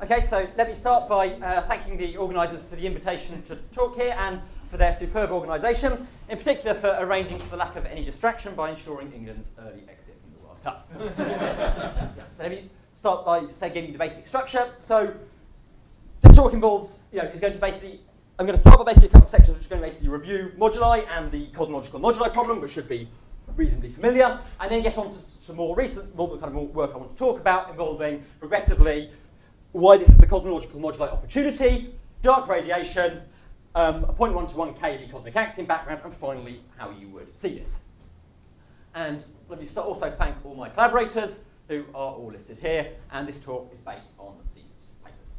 Okay, so let me start by thanking the organisers for the invitation to talk here and for their superb organisation, in particular for arranging for the lack of any distraction by ensuring England's early exit from the World Cup. So let me start by giving you the basic structure. So this talk involves, is going to basically, I'm going to start by basically a couple of sections which are going to basically review moduli and the cosmological moduli problem, which should be reasonably familiar, and then get on to some more recent, more work I want to talk about, involving progressively why this is the cosmological moduli opportunity, dark radiation, a 0.1 to 1 keV cosmic axiom background, and finally how you would see this. And let me also thank all my collaborators who are all listed here, and this talk is based on these papers.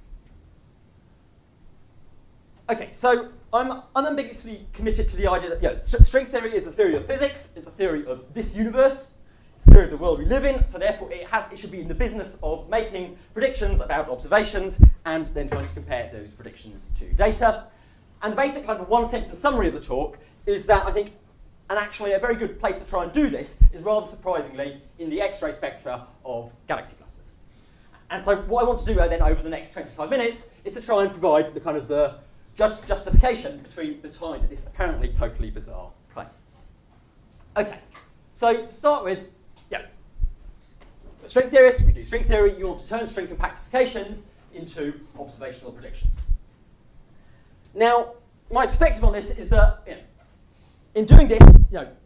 Okay, so I'm unambiguously committed to the idea that string theory is a theory of physics, it's a theory of this universe, it's a theory of the world we live in, so therefore it should be in the business of making predictions about observations and then trying to compare those predictions to data. And the basic kind of one-sentence summary of the talk is that I think, and actually a very good place to try and do this is rather surprisingly in the X-ray spectra of galaxy clusters. And so what I want to do then over the next 25 minutes is to try and provide the kind of the justification behind this apparently totally bizarre claim. Okay, so to start with, string theorists, we do string theory, you want to turn string compactifications into observational predictions. Now, my perspective on this is that, in doing this,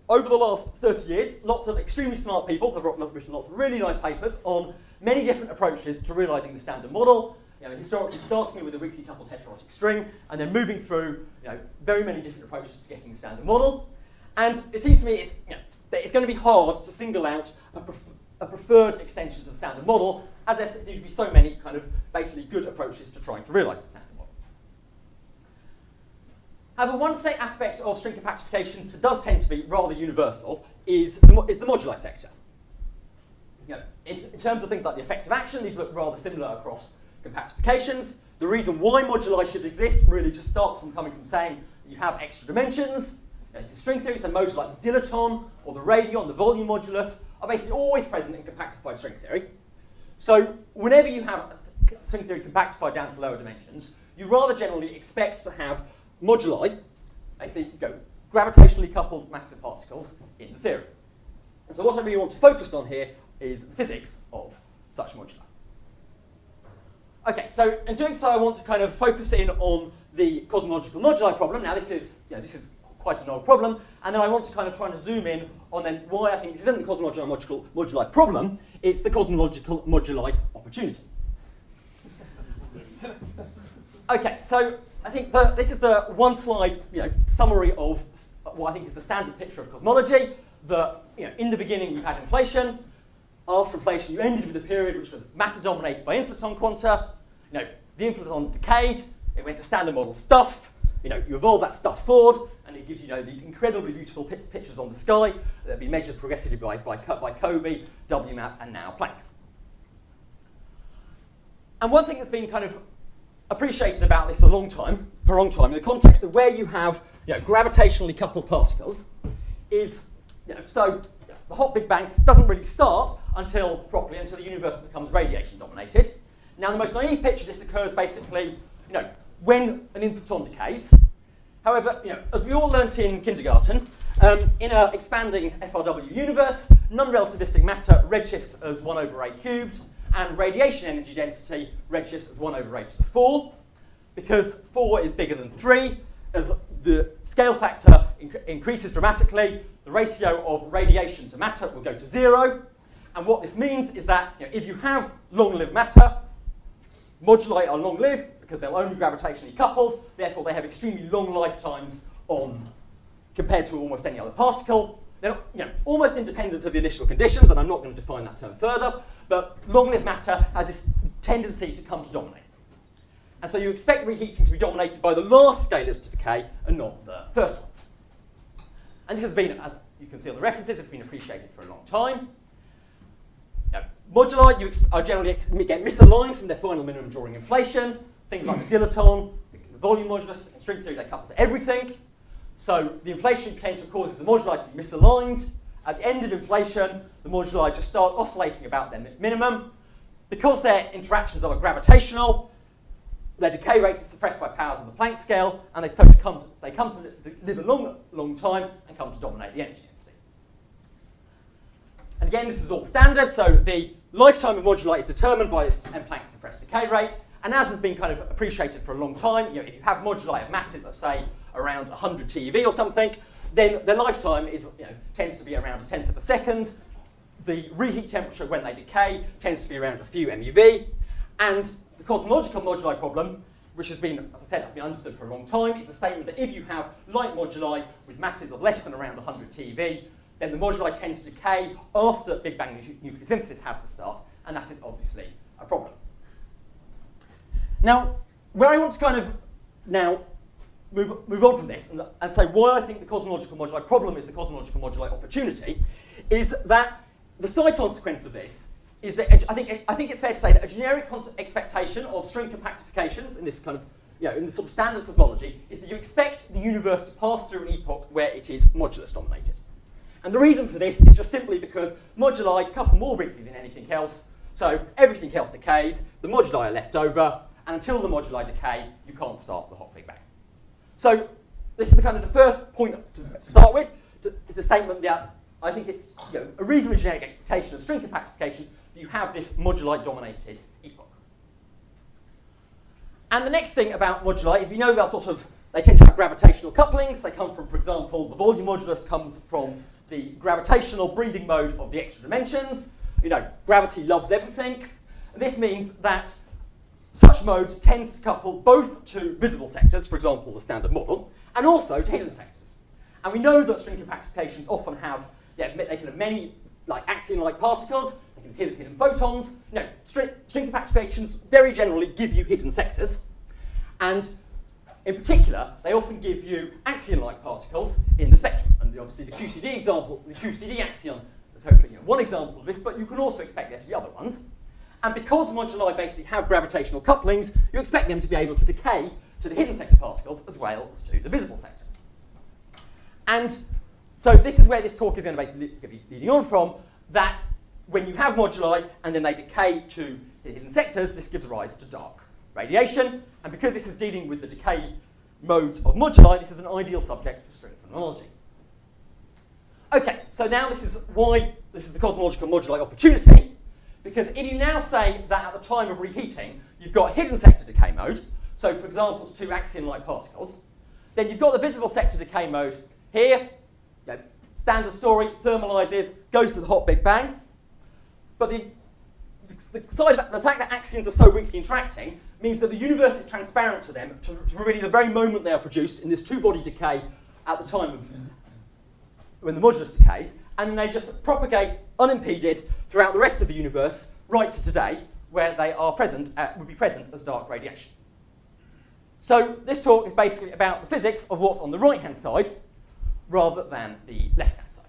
over the last 30 years, lots of extremely smart people have written lots of really nice papers on many different approaches to realising the standard model. Historically starting with a weakly coupled heterotic string, and then moving through, very many different approaches to getting the standard model. And it seems to me that it's going to be hard to single out a preferred extension to the standard model, as there seem to be so many kind of basically good approaches to trying to realise the standard model. However, one aspect of string compactifications that does tend to be rather universal is the moduli sector. In terms of things like the effective action, these look rather similar across compactifications. The reason why moduli should exist really just starts from coming from saying that you have extra dimensions. This is string theory, so modes like the dilaton or the radion, the volume modulus, are basically always present in compactified string theory. So whenever you have string theory compactified down to lower dimensions, you rather generally expect to have moduli, basically gravitationally coupled massive particles in the theory. And so what I really want to focus on here is the physics of such moduli. Okay, so in doing so, I want to kind of focus in on the cosmological moduli problem. Now, this is quite an old problem, and then I want to kind of try and zoom in on then why I think this isn't the cosmological moduli problem, it's the cosmological moduli opportunity. Okay, so I think this is the one slide summary of what I think is the standard picture of cosmology. That in the beginning you had inflation. After inflation, you ended with a period which was matter-dominated by inflaton quanta. The inflaton decayed. It went to standard model stuff. You evolve that stuff forward, and it gives you these incredibly beautiful pictures on the sky that have been measured progressively by keV, WMAP, and now Planck. And one thing that's been kind of appreciated about this for a long time, in the context of where you have gravitationally coupled particles, is so the hot Big Bang doesn't really start until the universe becomes radiation dominated. Now, the most naive picture of this occurs basically, when an inflaton decays. However, as we all learnt in kindergarten, in an expanding FRW universe, non-relativistic matter redshifts as 1 over 8 cubed, and radiation energy density redshifts as 1 over 8 to the 4. Because 4 is bigger than 3, as the scale factor increases dramatically, the ratio of radiation to matter will go to 0. And what this means is that if you have long-lived matter, moduli are long-lived because they're only gravitationally coupled, therefore they have extremely long lifetimes compared to almost any other particle. They're almost independent of the initial conditions, and I'm not going to define that term further, but long-lived matter has this tendency to come to dominate. And so you expect reheating to be dominated by the last scalars to decay and not the first ones. And this has been, as you can see on the references, it's been appreciated for a long time. Moduli are generally get misaligned from their final minimum during inflation. Things like the dilaton, the volume modulus, and string theory, they couple to everything. So the inflation potential causes the moduli to be misaligned. At the end of inflation, the moduli just start oscillating about their minimum. because their interactions are gravitational, their decay rates are suppressed by powers of the Planck scale, and they come to live a long time and come to dominate the energy density. And again, this is all standard, so the lifetime of moduli is determined by this Planck suppressed decay rate, and as has been kind of appreciated for a long time, if you have moduli of masses of, say, around 100 TeV or something, then their lifetime is, tends to be around a tenth of a second. The reheat temperature when they decay tends to be around a few MeV, and the cosmological moduli problem, which has been, as I said, has been understood for a long time, is a statement that if you have light moduli with masses of less than around 100 TeV, then the moduli tend to decay after Big Bang nucleosynthesis has to start, and that is obviously a problem. Now, where I want to kind of now move on from this and say why I think the cosmological moduli problem is the cosmological moduli opportunity, is that the side consequence of this is that I think it's fair to say that a generic expectation of string compactifications in this kind of, in the sort of standard cosmology is that you expect the universe to pass through an epoch where it is modulus dominated. And the reason for this is just simply because moduli couple more briefly than anything else, so everything else decays, the moduli are left over, and until the moduli decay, you can't start the hot Big Bang. So this is the kind of the first point to start with, is the statement that I think it's a reasonably generic expectation of string compactifications that you have this moduli-dominated epoch. And the next thing about moduli is we know that they tend to have gravitational couplings. They come from, for example, the volume modulus comes from the gravitational breathing mode of the extra dimensions. Gravity loves everything. And this means that such modes tend to couple both to visible sectors, for example, the standard model, and also to hidden sectors. And we know that string compactifications often have, they can have many Axion-like particles, they can have hidden photons. String compactifications very generally give you hidden sectors. And in particular, they often give you Axion-like particles in the spectrum. And obviously the QCD example, the QCD Axion is hopefully one example of this, but you can also expect there to be other ones. And because moduli basically have gravitational couplings, you expect them to be able to decay to the hidden sector particles as well as to the visible sector. And so this is where this talk is going to basically be leading on from, that when you have moduli and then they decay to the hidden sectors, this gives rise to dark radiation. And because this is dealing with the decay modes of moduli, this is an ideal subject for string phenomenology. Okay, so now this is why this is the cosmological moduli opportunity, because if you now say that at the time of reheating, you've got hidden sector decay mode, so for example, two Axion-like particles, then you've got the visible sector decay mode here. Standard story, thermalizes, goes to the hot Big Bang. But the fact that axions are so weakly interacting means that the universe is transparent to them to really the very moment they are produced in this two-body decay at the time of when the modulus decays, and then they just propagate unimpeded throughout the rest of the universe right to today, where they are would be present as dark radiation. So this talk is basically about the physics of what's on the right-hand side rather than the left-hand side.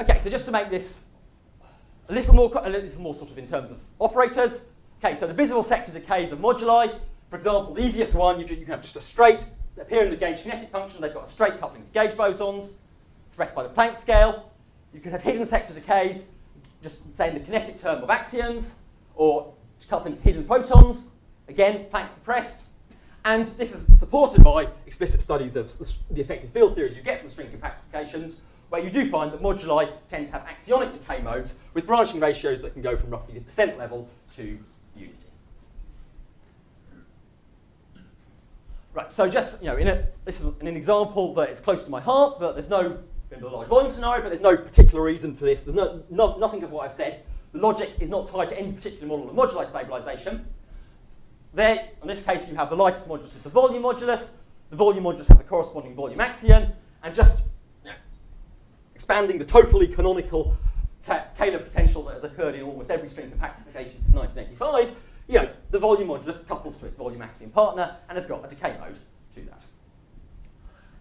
Okay, so just to make this a little more sort of in terms of operators. Okay, so the visible sector decays of moduli. For example, the easiest one, you can have just a straight, they appear in the gauge kinetic function, they've got a straight coupling to gauge bosons, expressed by the Planck scale. You could have hidden sector decays, just say in the kinetic term of axions, or coupling to hidden photons, again, Planck suppressed. And this is supported by explicit studies of the effective field theories you get from string compactifications, where you do find that moduli tend to have axionic decay modes with branching ratios that can go from roughly the percent level to unity. Right, so just, this is an example that is close to my heart, but there's no, in the large volume scenario, but there's no particular reason for this. There's nothing of what I've said. The logic is not tied to any particular model of moduli stabilization. There, in this case, you have the lightest modulus is the volume modulus. The volume modulus has a corresponding volume axion, and just expanding the totally canonical Kähler potential that has occurred in almost every string compactification since 1985, the volume modulus couples to its volume axion partner and has got a decay mode to that.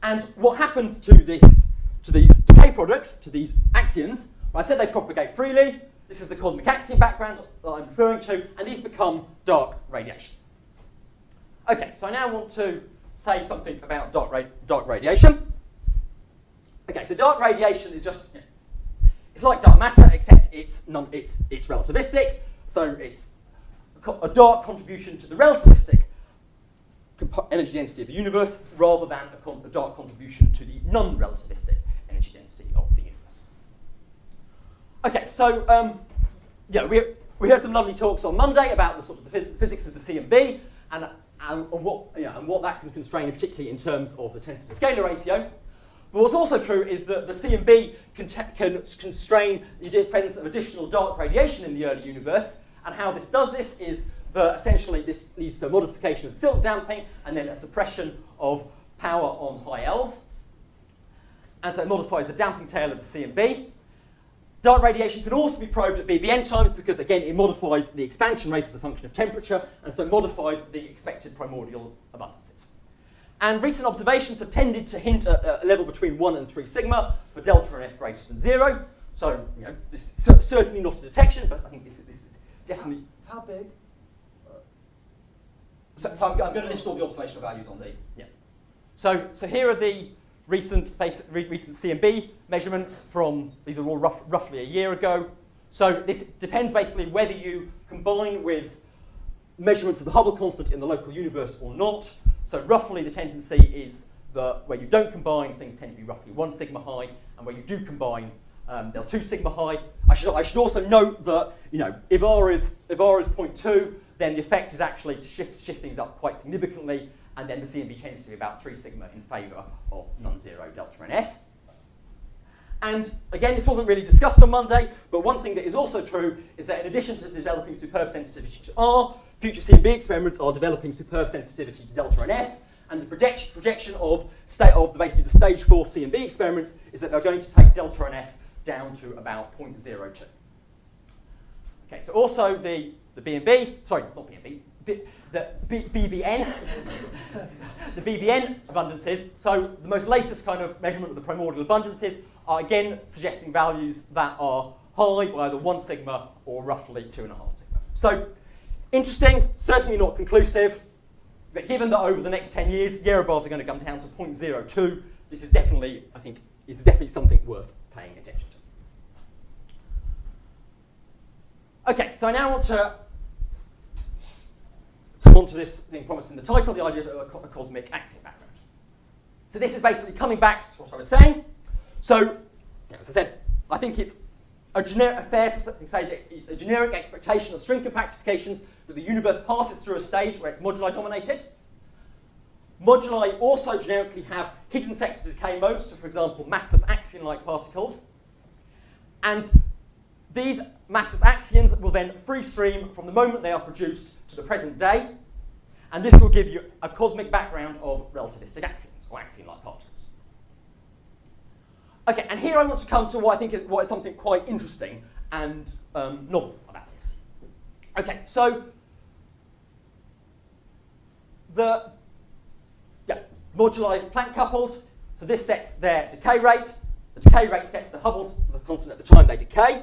And what happens to these decay products, to these axions, I said they propagate freely. This is the cosmic axion background that I'm referring to, and these become dark radiation. Okay, so I now want to say something about dark radiation. Okay, so dark radiation is just, It's like dark matter, except it's relativistic, so it's a dark contribution to the relativistic energy density of the universe rather than a dark contribution to the non-relativistic energy density of the universe. Okay, so we heard some lovely talks on Monday about the sort of the physics of the CMB and what that can constrain, particularly in terms of the tensor to scalar ratio. But what's also true is that the CMB can constrain the presence of additional dark radiation in the early universe, and how this does this is that essentially this leads to a modification of silk damping and then a suppression of power on high L's. And so it modifies the damping tail of the CMB. Dark radiation can also be probed at BBN times because, again, it modifies the expansion rate as a function of temperature, and so modifies the expected primordial abundances. And recent observations have tended to hint at a level between 1 and 3 sigma for delta and F greater than 0. So, this is certainly not a detection, but I think this is definitely... How big? So I'm going to list all the observational values on the... Yeah. So here are the recent CMB measurements from... These are all roughly a year ago. So this depends basically whether you combine with measurements of the Hubble constant in the local universe or not. So roughly the tendency is that where you don't combine, things tend to be roughly 1 sigma high, and where you do combine, they're 2 sigma high. I should also note that if R is 0.2, then the effect is actually to shift things up quite significantly, and then the CMB tends to be about 3 sigma in favour of non-zero delta and F. And again, this wasn't really discussed on Monday, but one thing that is also true is that in addition to developing superb sensitivity to R, future CMB experiments are developing superb sensitivity to delta and F, and the projection of basically the stage 4 CMB experiments is that they're going to take delta and F down to about 0.02. Okay, so also the BNB, sorry, not BNB, the BBN, the BBN abundances. So the most latest kind of measurement of the primordial abundances are again suggesting values that are high by either 1 sigma or roughly 2.5 sigma. So interesting, certainly not conclusive, but given that over the next 10 years, the error bars are going to come down to 0.02, this is definitely, I think, something worth paying attention to. Okay, so I now want to come on to this thing promised in the title, the idea of a cosmic axiom background. So this is basically coming back to what I was saying. So, as I said, I think it's fair to say that it's a generic expectation of string compactifications that the universe passes through a stage where it's moduli dominated. Moduli also generically have hidden sector decay modes to, for example, massless axion-like particles. And these massless axions will then free stream from the moment they are produced to the present day, and this will give you a cosmic background of relativistic axions, or axion-like particles. Okay, and here I want to come to what I think is something quite interesting and novel about this. Okay, so the moduli Planck coupled, so this sets their decay rate. The decay rate sets the Hubble constant at the time they decay.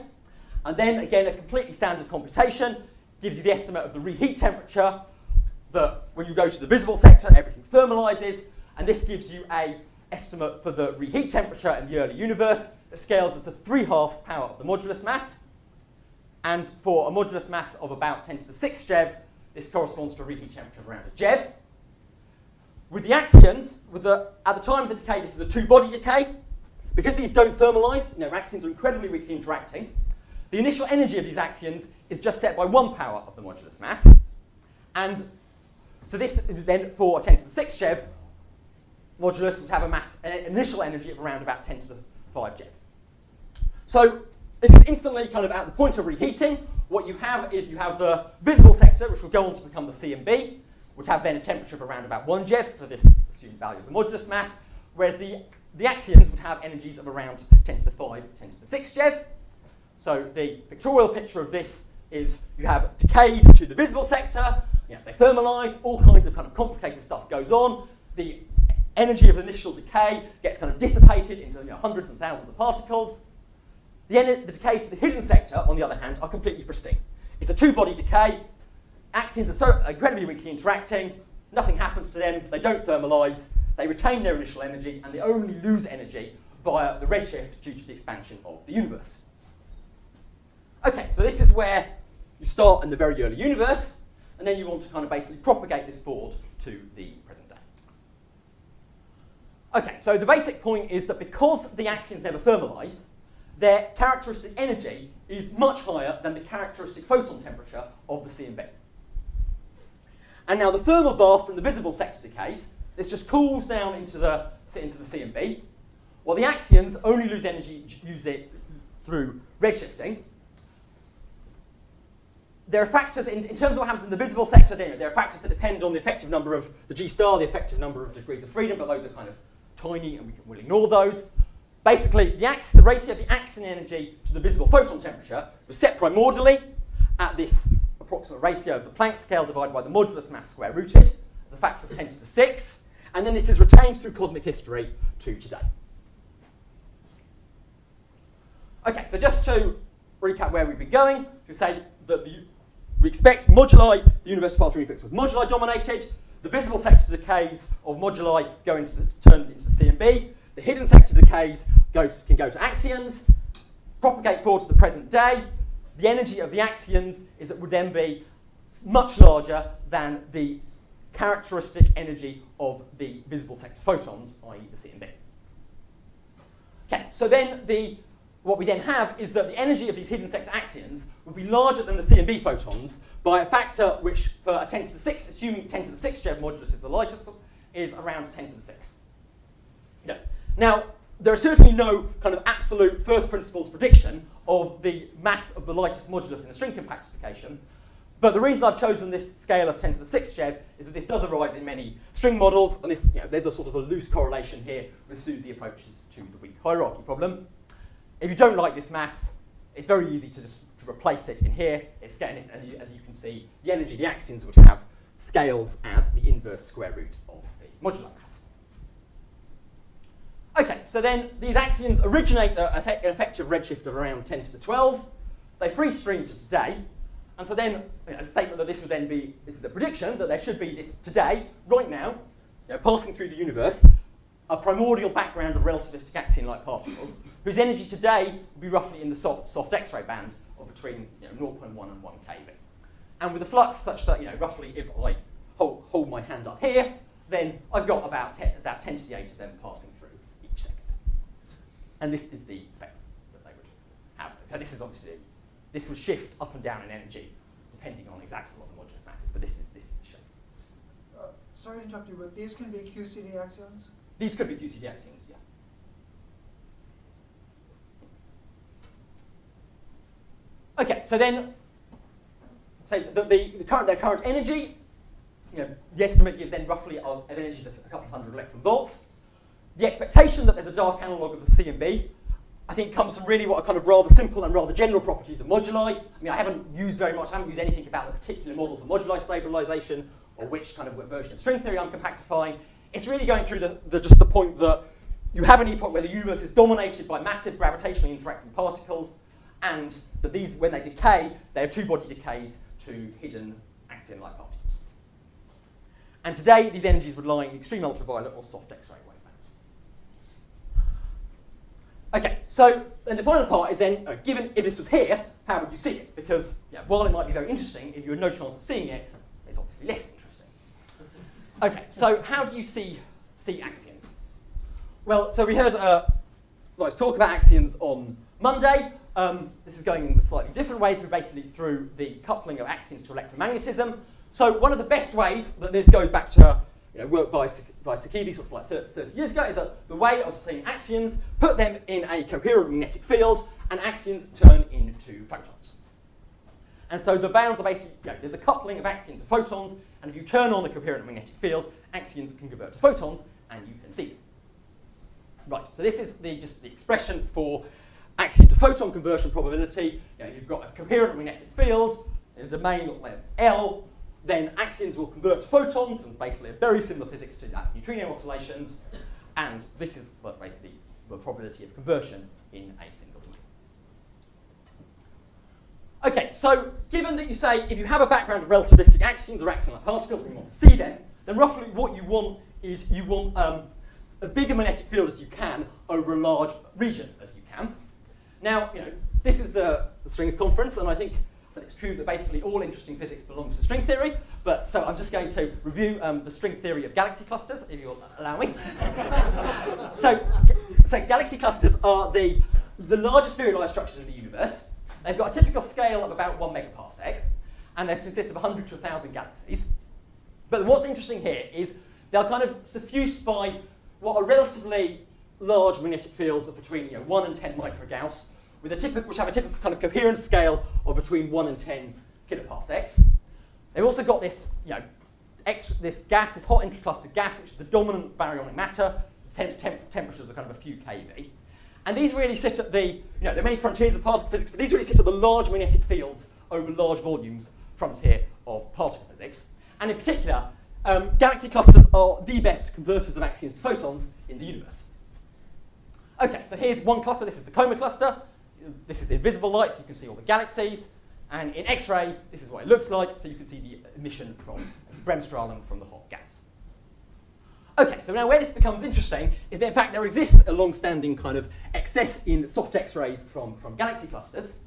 And then, again, a completely standard computation gives you the estimate of the reheat temperature, that when you go to the visible sector, everything thermalizes, and this gives you an estimate for the reheat temperature in the early universe that scales as to 3/2 power of the modulus mass. And for a modulus mass of about 10 to the 6 GeV, this corresponds to a reheat temperature of around a GeV. With the axions, at the time of the decay, this is a two-body decay. Because these don't thermalize, axions are incredibly weakly interacting. The initial energy of these axions is just set by 1 power of the modulus mass. And so this is then for a 10 to the 6 GeV, modulus would have an initial energy of around about 10 to the 5 GeV. So this is instantly kind of at the point of reheating. What you have is you have the visible sector, which will go on to become the CMB, would have then a temperature of around about 1 GeV for this assumed value of the modulus mass, whereas the axions would have energies of around 10 to the 5, 10 to the 6 GeV. So the pictorial picture of this is you have decays to the visible sector, they thermalize, all kinds of kind of complicated stuff goes on. The energy of the initial decay gets kind of dissipated into hundreds and thousands of particles. The decays to the hidden sector, on the other hand, are completely pristine. It's a two-body decay. Axions are so incredibly weakly interacting, nothing happens to them, they don't thermalize, they retain their initial energy, and they only lose energy via the redshift due to the expansion of the universe. Okay, so this is where you start in the very early universe, and then you want to kind of basically propagate this forward to the present day. Okay, so the basic point is that because the axions never thermalize, their characteristic energy is much higher than the characteristic photon temperature of the C and B. And now the thermal bath from the visible sector decays, this just cools down into the C and B, while the axions only lose energy, use it through redshifting. There are factors, in terms of what happens in the visible sector, there are factors that depend on the effective number of the G star, the effective number of degrees of freedom, but those are kind of tiny and we'll ignore those. Basically, the ratio of the axion energy to the visible photon temperature was set primordially at this approximate ratio of the Planck scale divided by the modulus mass square rooted as a factor of 10 to the 6, and then this is retained through cosmic history to today. Okay, so just to recap where we've been going, we say that we expect moduli, the universe path through was moduli dominated, the visible sector decays of moduli turn into the C and B, the hidden sector decays can go to axions, propagate forward to the present day. The energy of the axions would then be much larger than the characteristic energy of the visible sector photons, i.e. the C and B. Okay, so then what we then have is that the energy of these hidden sector axions would be larger than the C and B photons by a factor which, for a 10 to the 6, assuming 10 to the 6 GeV modulus is the lightest, is around 10 to the 6. No. Now, there are certainly no kind of absolute first principles prediction of the mass of the lightest modulus in a string compactification, but the reason I've chosen this scale of 10 to the 6 GeV is that this does arise in many string models, and this, there's a sort of a loose correlation here with SUSY approaches to the weak hierarchy problem. If you don't like this mass, it's very easy to just replace it in here. It's getting, as you can see, the energy of the axions would have scales as the inverse square root of the modular mass. Okay, so then these axions originate an effective redshift of around 10 to the 12. They freeze stream to today, and so then the statement that this would then be, this is a prediction that there should be this today, right now, passing through the universe, a primordial background of relativistic axion-like particles, whose energy today would be roughly in the soft X-ray band of between 0.1 and 1 keV. And with a flux such that, roughly if I hold my hand up here, then I've got about 10 to the 8 of them passing through each second. And this is the spectrum that they would have. So this is obviously, this would shift up and down in energy depending on exactly what the modulus mass is, but this is the shape. Sorry to interrupt you, but these can be QCD axions? These could be QCD axions, yeah. Okay, so then, say their current energy, the estimate gives then roughly of energies of a couple of hundred electron volts. The expectation that there's a dark analog of the C and B, I think, comes from really what are kind of rather simple and rather general properties of moduli. I mean, I haven't used anything about the particular model for moduli stabilization or which kind of version of string theory I'm compactifying. It's really going through just the point that you have an epoch where the universe is dominated by massive gravitationally interacting particles, and that these, when they decay, they have two-body decays to hidden axion-like particles. And today, these energies would lie in extreme ultraviolet or soft X-ray wavebands. Okay, so then the final part is then, given if this was here, how would you see it? Because while it might be very interesting, if you had no chance of seeing it, it's obviously less interesting. Okay, so how do you see axions? Well, so we heard let's talk about axions on Monday. This is going in a slightly different way, through the coupling of axions to electromagnetism. So one of the best ways that this goes back to work by keV sort of like 30 years ago is that the way of seeing axions, put them in a coherent magnetic field, and axions turn into photons. And so the bounds are basically, there's a coupling of axions to photons, and if you turn on the coherent magnetic field, axions can convert to photons, and you can see them. Right, so this is just the expression for axion to photon conversion probability. You've got a coherent magnetic field in a domain length L, then axions will convert to photons, and basically a very similar physics to that neutrino oscillations, and this is basically the probability of conversion in a single domain. Okay, so given that you say if you have a background of relativistic axions or axion-like particles and you want to see them, then roughly what you want is as big a magnetic field as you can over a large region as you can. Now, this is the strings conference, and I think so it's true that basically all interesting physics belongs to string theory, but so I'm just going to review the string theory of galaxy clusters, if you'll allow me. so galaxy clusters are the largest serialized structures in the universe. They've got a typical scale of about 1 megaparsec, and they consist of 100 to 1,000 galaxies. But what's interesting here is they're kind of suffused by what are relatively large magnetic fields of between 1 and 10 microgauss, which have a typical kind of coherence scale of between 1 and 10 kiloparsecs. They've also got this, this gas, this hot interclustered gas, which is the dominant baryonic matter. Temperatures are kind of a few keV. And these really sit at the, there are many frontiers of particle physics, but these really sit at the large magnetic fields over large volumes frontier of particle physics. And in particular, galaxy clusters are the best converters of axioms to photons in the universe. Okay, so here's one cluster. This is the coma cluster. This is the invisible light, so you can see all the galaxies. And in X-ray, this is what it looks like, so you can see the emission from bremsstrahlung from the hot gas. Okay, so now where this becomes interesting is that in fact there exists a long-standing kind of excess in soft X-rays from galaxy clusters.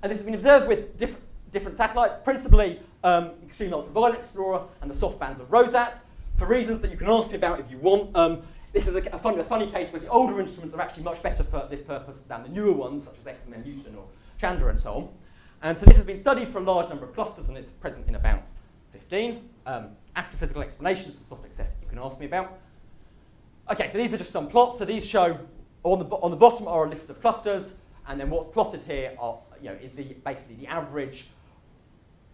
And this has been observed with different satellites, principally Extreme Ultraviolet Explorer and the soft bands of Rosat, for reasons that you can ask me about if you want. This is a funny case where the older instruments are actually much better for this purpose than the newer ones, such as XMM Newton or Chandra and so on. And so this has been studied for a large number of clusters, and it's present in about 15. Astrophysical explanations for soft excess you can ask me about. Okay, so these are just some plots. So these show, on the bottom are a list of clusters, and then what's plotted here are, is basically the average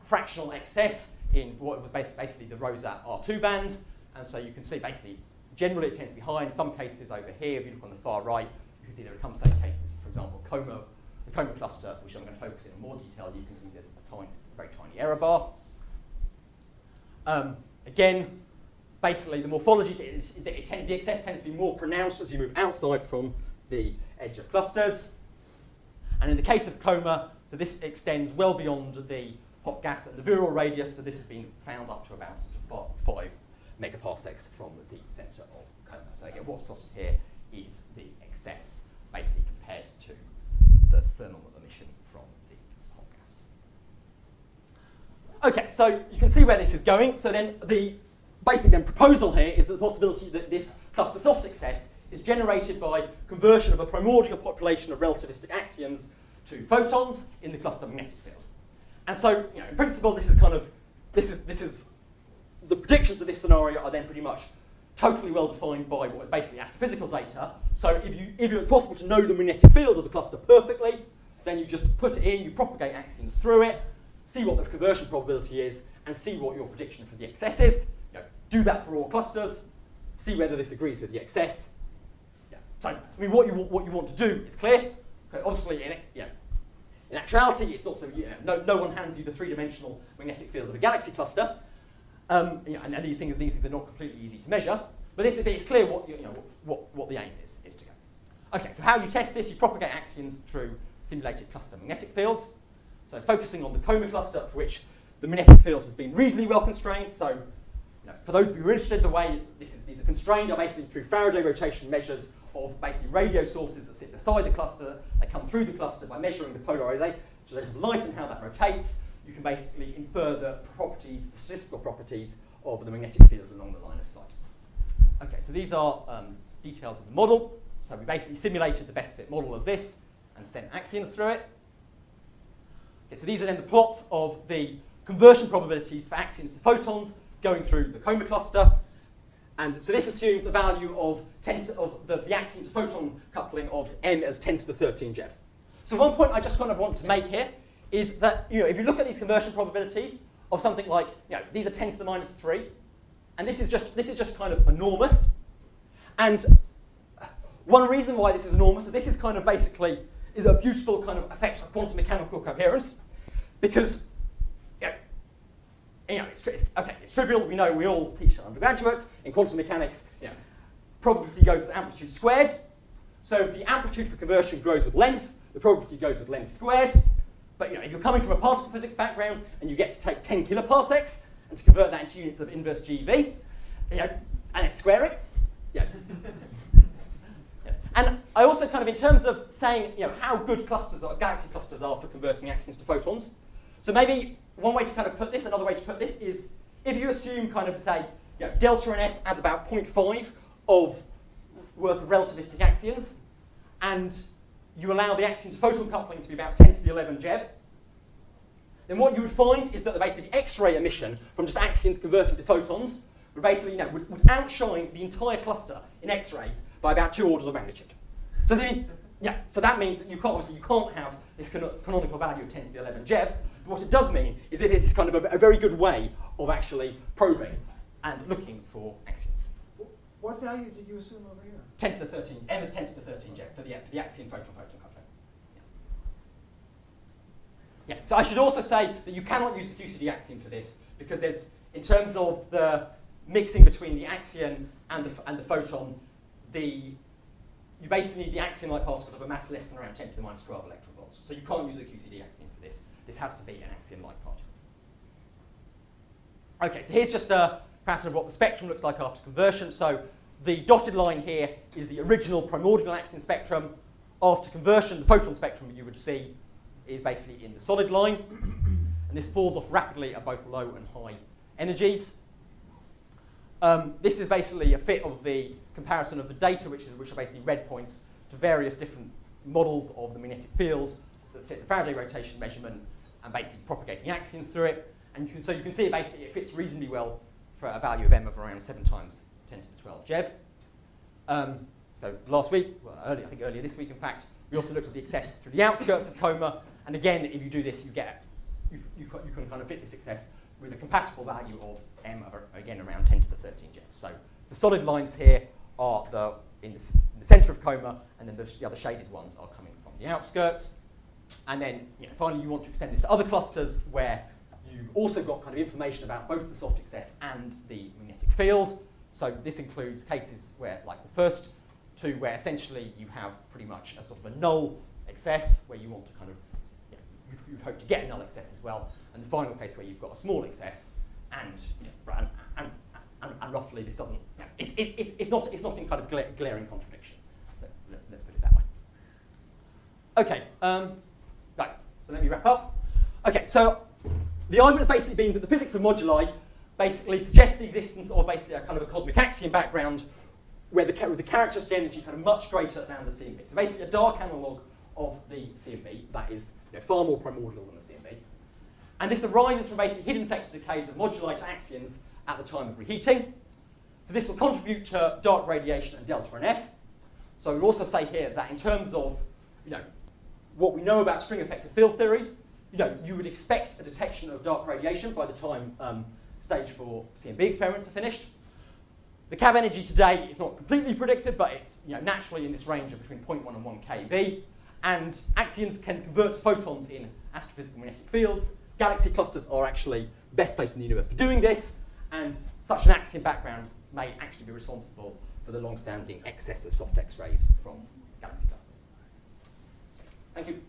fractional excess in what was basically the Rosat R2 band. And so you can see basically, generally it tends to be high. In some cases over here, if you look on the far right, you can see there are compensate cases, for example, the coma cluster, which I'm going to focus in more detail. You can see there's a very tiny error bar. Again, basically the morphology, the excess tends to be more pronounced as you move outside from the edge of clusters. And in the case of coma, so this extends well beyond the hot gas and the viral radius, so this has been found up to about 5 megaparsecs from the center of coma. So again, what's plotted here is the excess, basically compared to the thermal emission from the hot gas. Okay, so you can see where this is going. So then the basic proposal here is the possibility that this cluster soft excess is generated by conversion of a primordial population of relativistic axions to photons in the cluster magnetic field. And so, in principle, this is the predictions of this scenario are then pretty much totally well defined by what is basically astrophysical data. So if it's possible to know the magnetic field of the cluster perfectly, then you just put it in, you propagate axions through it, see what the conversion probability is, and see what your prediction for the excess is. Do that for all clusters, see whether this agrees with the excess. So, what you want to do is clear. Okay, obviously, in actuality, it's not so. No one hands you the three-dimensional magnetic field of a galaxy cluster, and these things are not completely easy to measure. But it's clear what the aim is to go. Okay, so how you test this? You propagate axions through simulated cluster magnetic fields. So focusing on the coma cluster, for which the magnetic field has been reasonably well constrained. So for those of you who are interested, the way these are constrained are basically through Faraday rotation measures of basically radio sources that sit beside the cluster. They come through the cluster by measuring the polarization of light and how that rotates. You can basically infer the statistical properties of the magnetic field along the line of sight. Okay, so these are details of the model. So we basically simulated the best fit model of this and sent axions through it. Okay, so these are then the plots of the conversion probabilities for axions to photons going through the coma cluster. And so this assumes a value of the axion to photon coupling of n as 10 to the 13 GeV. So one point I just kind of want to make here is that if you look at these conversion probabilities of something like these are 10 to the minus 3, and this is just kind of enormous. And one reason why this is enormous is this is kind of basically is a beautiful kind of effect of quantum mechanical coherence, because it's trivial. We know we all teach undergraduates in quantum mechanics. Probability goes as amplitude squared. So if the amplitude for conversion grows with length, the probability goes with length squared. But if you're coming from a particle physics background and you get to take 10 kiloparsecs and to convert that into units of inverse GeV, and then square it, And I also kind of, in terms of saying, how good galaxy clusters are for converting axions to photons. So maybe one way to kind of put this, another way to put this is, if you assume kind of, say, delta and F as about 0.5 of worth of relativistic axions, and you allow the axion to photon coupling to be about 10 to the 11 GeV, then what you would find is that basically X-ray emission from just axions converting to photons would basically, would outshine the entire cluster in X-rays by about 2 orders of magnitude. So so that means that you can't have this canonical value of 10 to the 11 GeV. But what it does mean is it is kind of a very good way of actually probing and looking for axions. What value did you assume over here? 10 to the 13, M is 10 to the 13 GeV for the axion photon-photon coupling. Yeah, so I should also say that you cannot use the QCD axiom for this because there's, in terms of the mixing between the axion and the photon, you basically need the axion-like particle of a mass less than around 10 to the minus 12 electron volts. So you can't use the QCD axiom for this. This has to be an axion-like particle. Okay, so here's just a pattern of what the spectrum looks like after conversion. So the dotted line here is the original primordial axion spectrum. After conversion, the photon spectrum you would see is basically in the solid line. And this falls off rapidly at both low and high energies. This is basically a fit of the comparison of the data, which are basically red points, to various different models of the magnetic field that fit the Faraday rotation measurement and basically propagating axions through it. And you can see it fits reasonably well for a value of M of around 7 times 10 to the 12 GeV. So last week, I think earlier this week in fact, we also looked at the excess through the outskirts of coma. And again, if you do this, you can kind of fit this excess with a compatible value of M of, again, around 10 to the 13 GeV. So the solid lines here are in the centre of coma, and then the other shaded ones are coming from the outskirts. And then finally, you want to extend this to other clusters where you've also got kind of information about both the soft excess and the magnetic field. So this includes cases where, like the first two, where essentially you have pretty much a sort of a null excess, where you want to kind of, you'd hope to get a null excess as well. And the final case where you've got a small excess, and roughly this doesn't, it's not in kind of glaring contradiction. Let's put it that way. Okay, right, so let me wrap up. Okay, so the argument has basically been that the physics of moduli basically suggests the existence of basically a kind of a cosmic axion background where with the characteristic energy kind of much greater than the CMB. So basically a dark analogue of the CMB that is far more primordial than the CMB. And this arises from basically hidden sector decays of moduli to axions at the time of reheating. So this will contribute to dark radiation and delta and F. So we'll also say here that in terms of what we know about string effective field theories, you would expect a detection of dark radiation by the time stage 4 CMB experiments are finished. The keV energy today is not completely predicted, but it's naturally in this range of between 0.1 and 1 keV. And axions can convert to photons in astrophysical magnetic fields. Galaxy clusters are actually the best place in the universe for doing this, and such an axion background may actually be responsible for the long-standing excess of soft X-rays from galaxy clusters. Thank you.